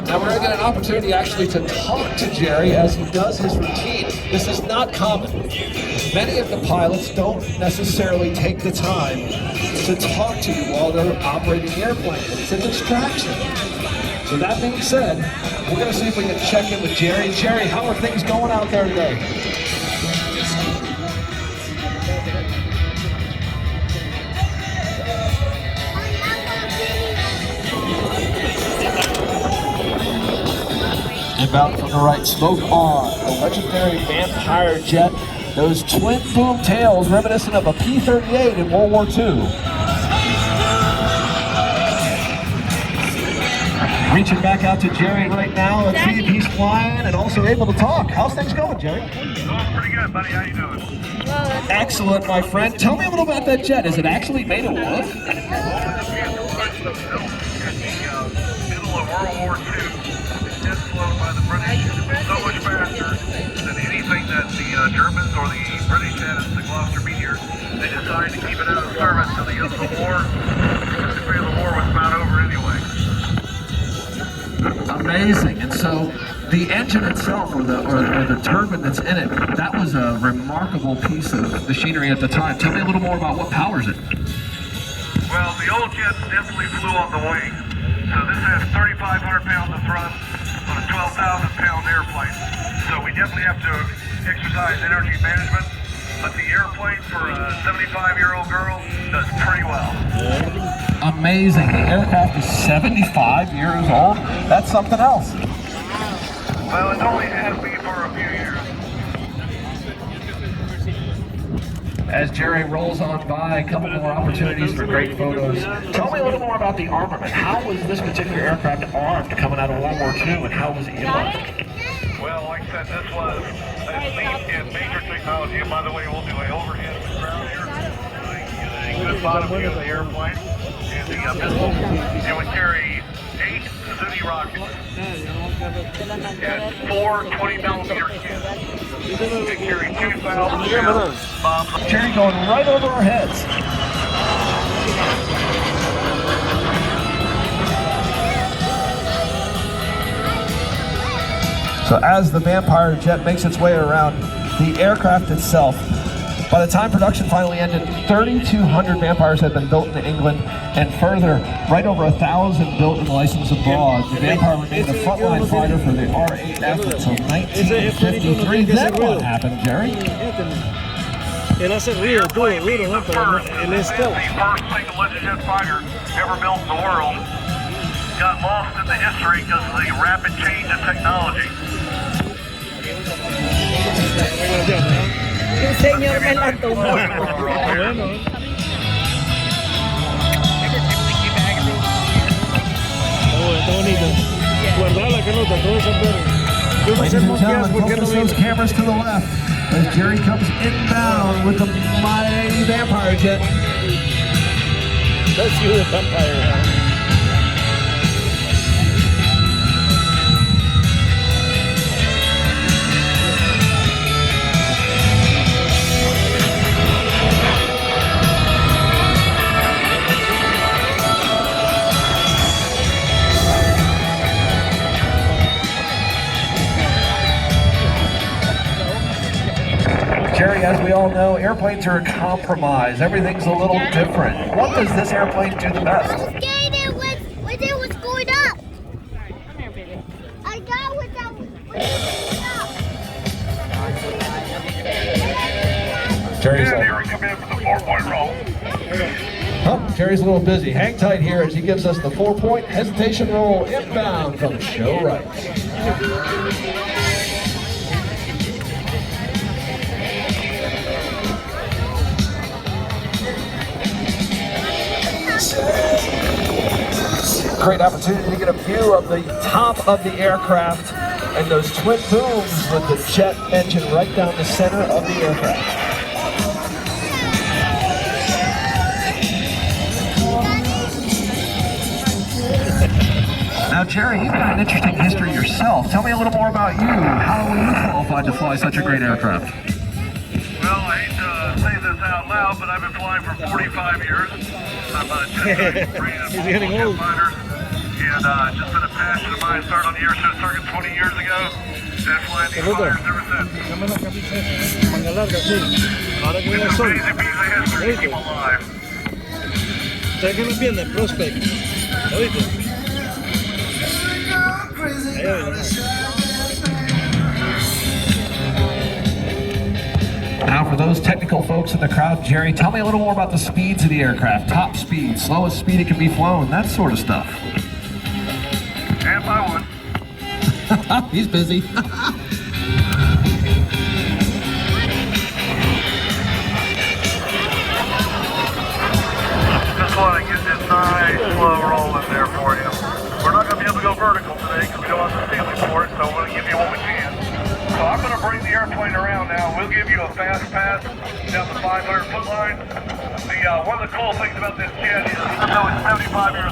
Now we're going to get an opportunity actually to talk to Jerry as he does his routine. This is not common. Many of the pilots don't necessarily take the time to talk to you while they're operating the airplane. It's a distraction. So that being said, we're going to see if we can check in with Jerry. Jerry, how are things going out there today? Inbound from the right, smoke on, the legendary Vampire jet. Those twin boom tails reminiscent of a P-38 in World War II. Reaching back out to Jerry right now. Let's see if he's flying and also able to talk. How's things going, Jerry? Going pretty good, buddy. How you doing? Excellent, my friend. Tell me a little about that jet. Is it actually made of wood? Middle of World War II. It's flown by the British so much faster than anything that the Germans or the British had at the Gloucester Meteor. They decided to keep it out of service until the end of the war. Basically, the war was about over anyway. Amazing. And so the engine itself, or the turbine that's in it, that was a remarkable piece of machinery at the time. Tell me a little more about what powers it. Well, the old jet definitely flew on the wing. So this has 3,500 pounds of thrust on a 12,000-pound airplane. So we definitely have to exercise energy management. But the airplane for a 75-year-old girl does pretty well. Amazing. The aircraft is 75 years old. That's something else. Well, it only has me for a few years. As Jerry rolls on by, a couple more opportunities for great photos. Tell me a little more about the armament. How was this particular aircraft armed coming out of World War II, and how was it utilized? Well, like I said, this was a leap in major technology. And by the way, we'll do an overhead of the ground here. A good bottom view of the airplane. And the missile, it would carry 8 Zuni rockets and 4 20-millimeter cans. It carried 2,000 bombs. Jerry going right over our heads. So as the Vampire jet makes its way around the aircraft itself, by the time production finally ended, 3,200 Vampires had been built in England, and further, right over 1,000 built and licensed abroad. The Vampire remained a frontline fighter for the RAF until 1953. Then what happened, Jerry? Él hace ruido, duro, ¿no? Pero él es stealth. The first single engine jet fighter ever built in the world got lost in the history because of the rapid change in technology. El señor me la tomó. Está bonito. Guardar la canota, todo eso, pero... Ladies and gentlemen, focus those cameras to the left as Jerry comes inbound with the mighty Vampire jet. Let's see the Vampire. Jerry, as we all know, airplanes are a compromise. Everything's a little different. What does this airplane do the best? I skated when it was going up. I got when that was going up. Jerry's And here we come in for the 4-point roll. Oh, Jerry's a little busy. Hang tight here as he gives us the 4-point hesitation roll inbound from show right. Great opportunity to get a view of the top of the aircraft and those twin booms with the jet engine right down the center of the aircraft. Now, Jerry, you've got an interesting history yourself. Tell me a little more about you. How were you qualified to fly such a great aircraft? Well, I hate to say this out loud, but I've been flying for 45 years. I'm a jet fighter, He's getting old. fighters. And just been a passion of mine. Started on the Airshow circuit 20 years ago. And flying these Pelota, flyers ever since. dame la camisa esa, manga larga, sí. Ahora que It's viene el an sol. amazing piece of history to keep alive. ¿Sabes qué nos viene? Prospect. ¿Oíste? Allá viene. Now, for those technical folks in the crowd, Jerry, tell me a little more about the speeds of the aircraft. Top speed, slowest speed it can be flown, that sort of stuff. And by one. He's busy. Just want to get this nice slow rolling there for you. We're not going to be able to go vertical today because we don't have the ceiling for it, so we're going to give you what we can. So I'm going to bring the airplane around now. We'll give you a fast pass down the 500-foot line. One of the cool things about this jet is, even though it's 75 years